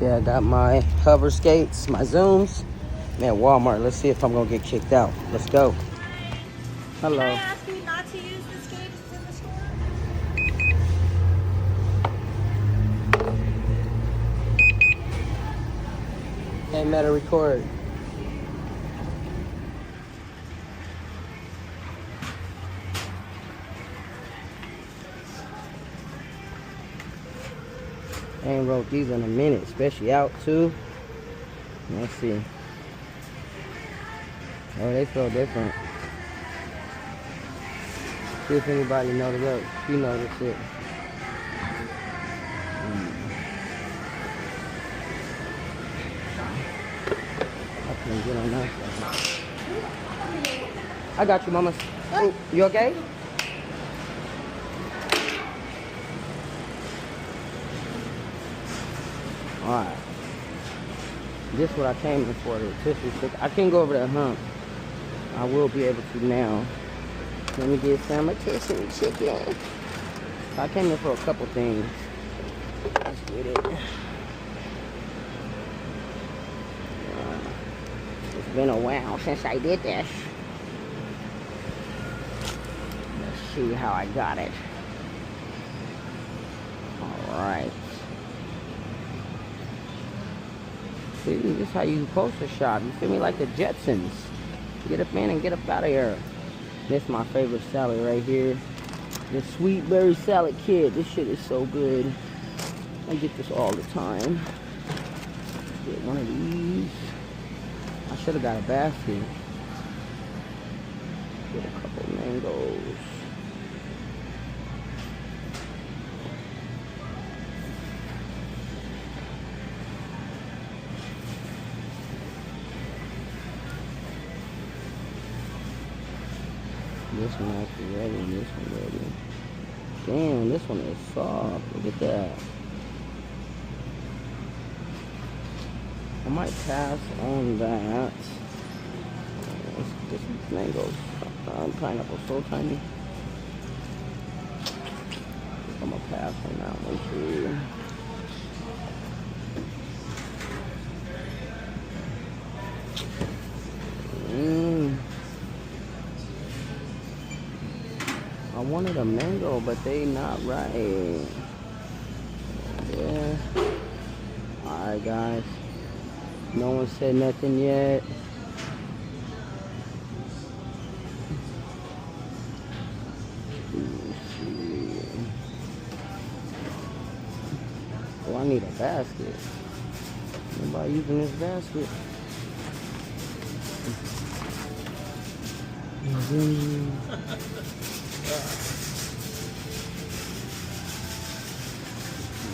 Yeah, I got my hover skates, my zooms. Man, Walmart. Let's see if I'm gonna get kicked out. Let's go. Hello. Can I ask you not to use the skates in the store? Hey, Meta, record. I ain't wrote these in a minute, especially out too. Let's see. Oh, they feel different. See if anybody noticed it. You noticed it. I can't get on that side. I got you, mama. Oh, you okay? Alright. This is what I came in for, the rotisserie chicken. I can't go over that hump. I will be able to now. Let me get some rotisserie chicken. I came in for a couple things. Let's get it. It's been a while since I did this. Let's see how I got it. Alright. See, this is how you post a shot. You feel me? Like the Jetsons. Get up in and get up out of here. This is my favorite salad right here. The sweet berry salad kit. This shit is so good. I get this all the time. Get one of these. I should have got a basket. Get a couple mangoes. This one actually ready and this one ready. Damn, this one is soft. Look at that. I might pass on that. This mango's pineapple so tiny. I'm gonna pass on that one too. I wanted a mango, but they not right. Yeah. Alright, guys. No one said nothing yet. Oh, I need a basket. Nobody using this basket.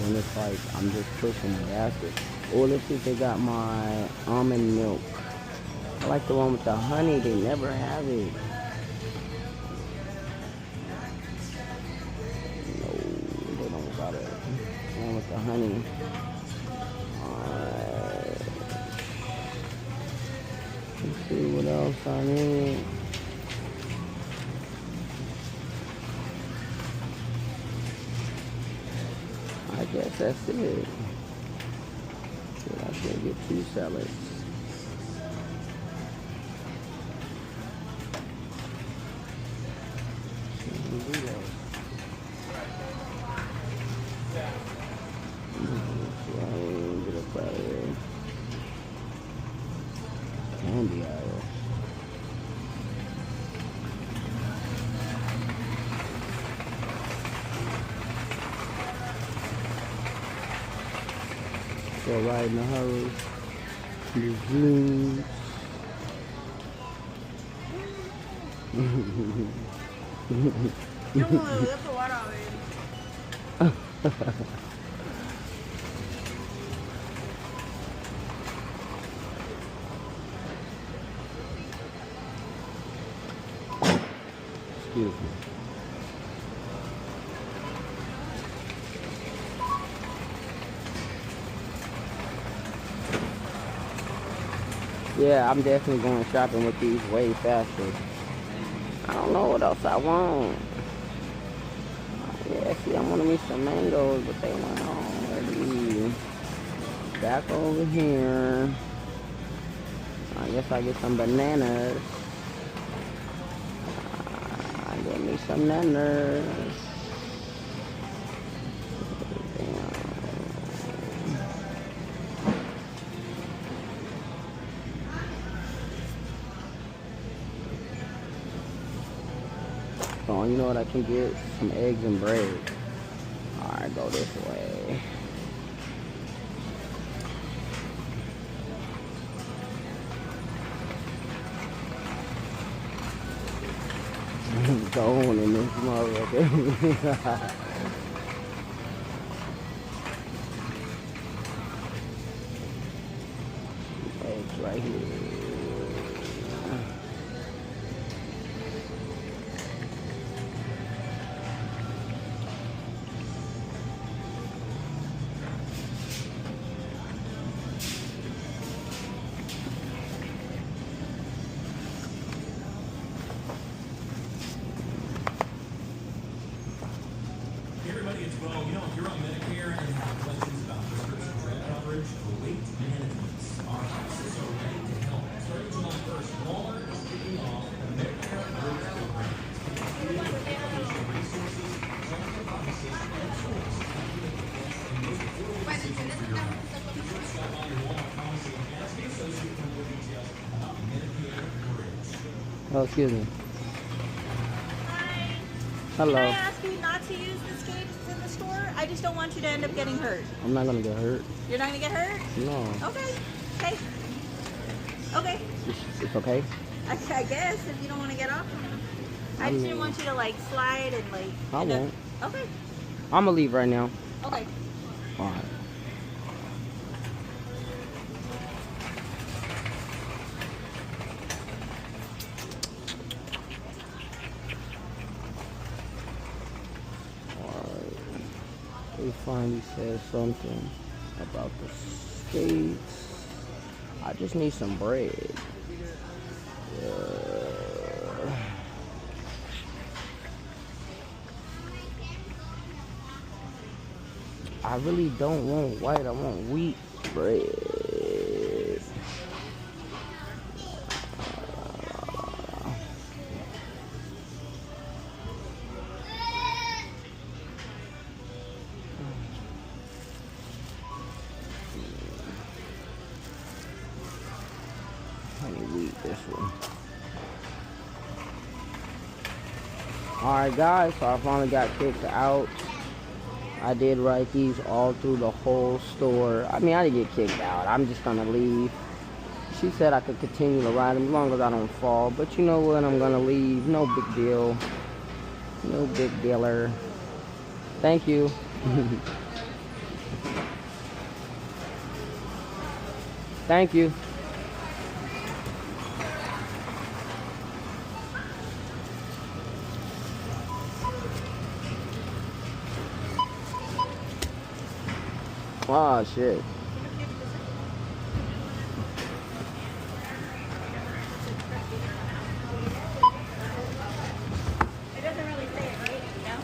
When it's like I'm just pushing the basket. Oh, let's see if they got my almond milk. I like the one with the honey. They never have it. No, they don't got it. The one with the honey. Alright. Let's see what else I need. I guess that's it. So I should get 2 salads. Get up out of here. Candy hour. So right in the hurry, the zooms. Yo, that's a water already. Excuse me. Yeah, I'm definitely going shopping with these way faster. I don't know what else I want. Yeah, see, I wanted me some mangoes, but they went already. Back over here. I guess I get some bananas. Get me some bananas. Oh, you know what I can get? Some eggs and bread. Alright, go this way. Going in this motherfucker. Eggs right here. Everybody as well, you know, if you're on Medicare and have questions about prescription drug coverage, await management. Our offices are ready to help. Starting July 1st, Walmart is kicking off the Medicare Bridge program. Including education resources, clinical conversation, and tools to help you make the best and most affordable decisions for your health. Be sure to stop by your Walmart pharmacy and ask the associate for more details about Medicare Bridge. Oh, excuse me. Hi. Hello. Can I ask you not to use this gate that's in the store? I just don't want you to end up getting hurt. I'm not gonna get hurt. You're not gonna get hurt? No. Okay. Okay. Okay. It's okay? I guess if you don't want to get off. I just didn't want you to like slide and like. I won't. Okay. I'm gonna leave right now. Okay. Alright. He finally said something about the skates. I just need some bread. I really don't want white, I want wheat bread. Honey wheat, this one. Alright guys, so I finally got kicked out. I did write these all through the whole store. I mean, I didn't get kicked out. I'm just gonna leave. She said I could continue to ride them as long as I don't fall. But you know what? I'm gonna leave. No big deal. No big dealer. Thank you. Thank you. Oh shit. It doesn't really say it, right? No?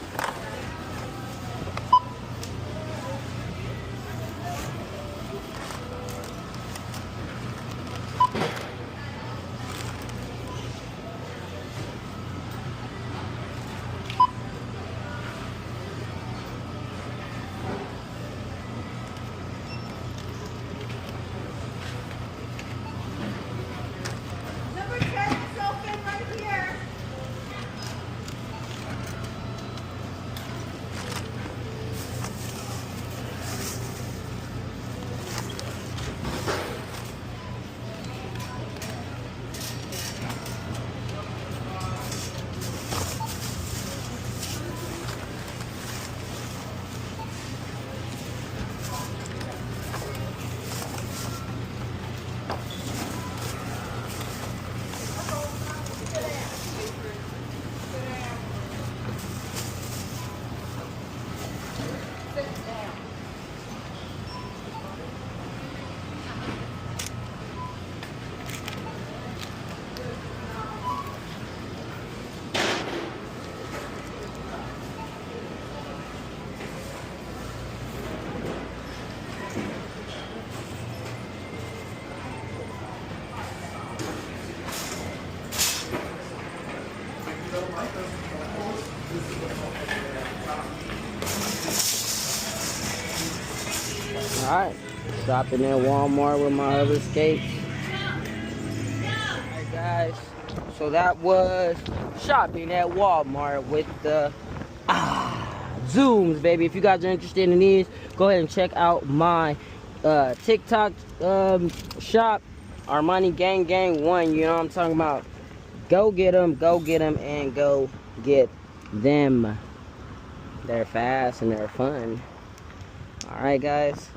Alright, shopping at Walmart with my other skates. Alright guys, so that was shopping at Walmart with the Zooms, baby. If you guys are interested in these, go ahead and check out my TikTok shop, Armani Gang Gang 1, you know what I'm talking about. Go get them, and go get them. They're fast and they're fun. Alright guys.